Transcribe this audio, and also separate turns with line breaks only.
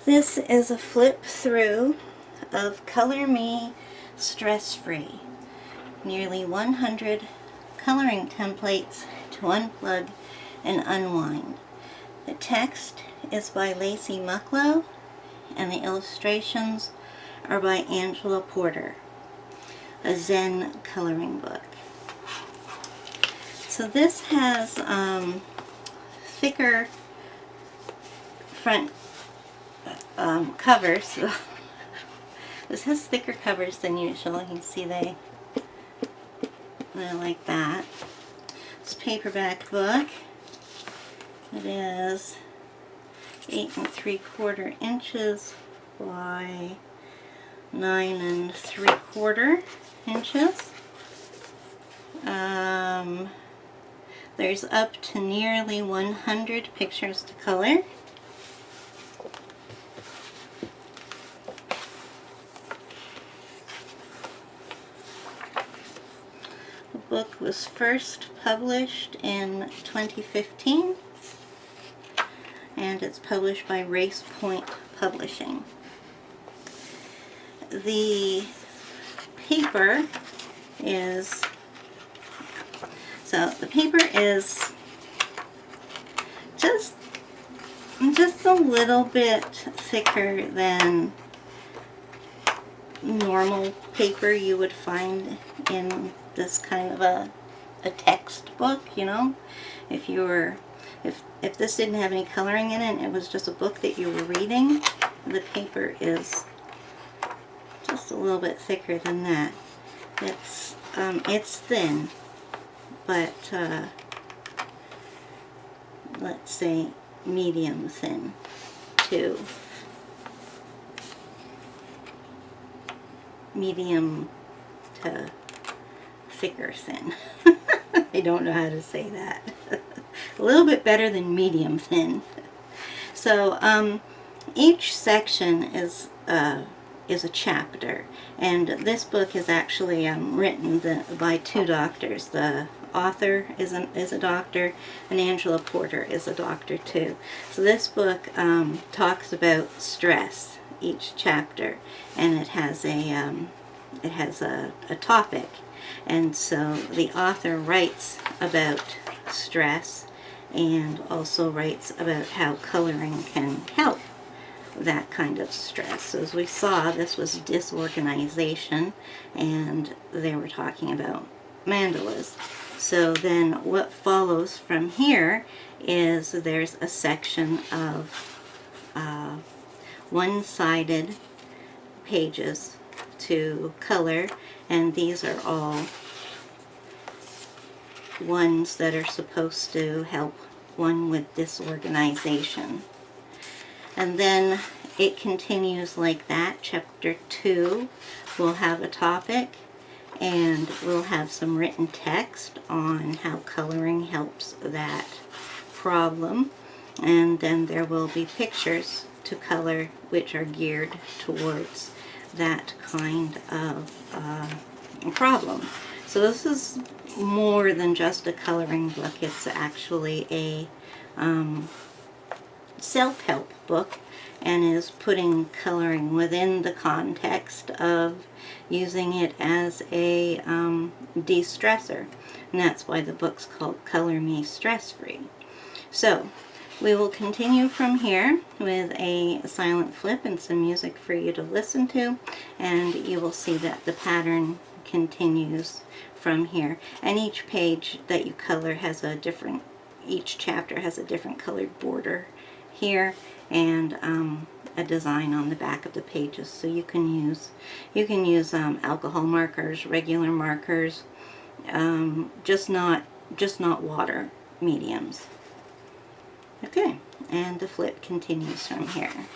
This is a flip through of Color Me Stress Free. Nearly 100 coloring templates to unplug and unwind. The text is by Lacey Mucklow and the illustrations are by Angela Porter. A Zen coloring book. So this has thicker front covers. This has thicker covers than usual. You can see they're like that. It's a paperback book. It is 8 3/4 inches by 9 3/4 inches. There's up to nearly 100 pictures to color. The book was first published in 2015 and it's published by Race Point Publishing. The paper is just a little bit thicker than normal paper you would find in this kind of a textbook, you know. If this didn't have any coloring in it and it was just a book that you were reading, the paper is just a little bit thicker than that. It's thin, but let's say medium thin to medium to thicker thin. I don't know how to say that. A little bit better than medium thin. So each section is a chapter, and this book is actually written by two doctors. The author is a doctor, and Angela Porter is a doctor too. So this book talks about stress, each chapter, and it has a topic. And so the author writes about stress and also writes about how coloring can help that kind of stress. So as we saw, this was disorganization, and they were talking about mandalas. So then what follows from here is there's a section of one-sided pages to color, and these are all ones that are supposed to help one with disorganization. And then it continues like that. Chapter 2 will have a topic, and we'll have some written text on how coloring helps that problem. And then there will be pictures to color which are geared towards that kind of problem. So this is more than just a coloring book. It's actually a self-help book, and is putting coloring within the context of using it as a de-stressor, and that's why the book's called Color Me Stress Free. So we will continue from here with a silent flip and some music for you to listen to, and you will see that the pattern continues from here, and each page that you color has a different, each chapter has a different colored border here, and a design on the back of the pages. So you can use alcohol markers, regular markers, just not water mediums. Okay, and the flip continues from here.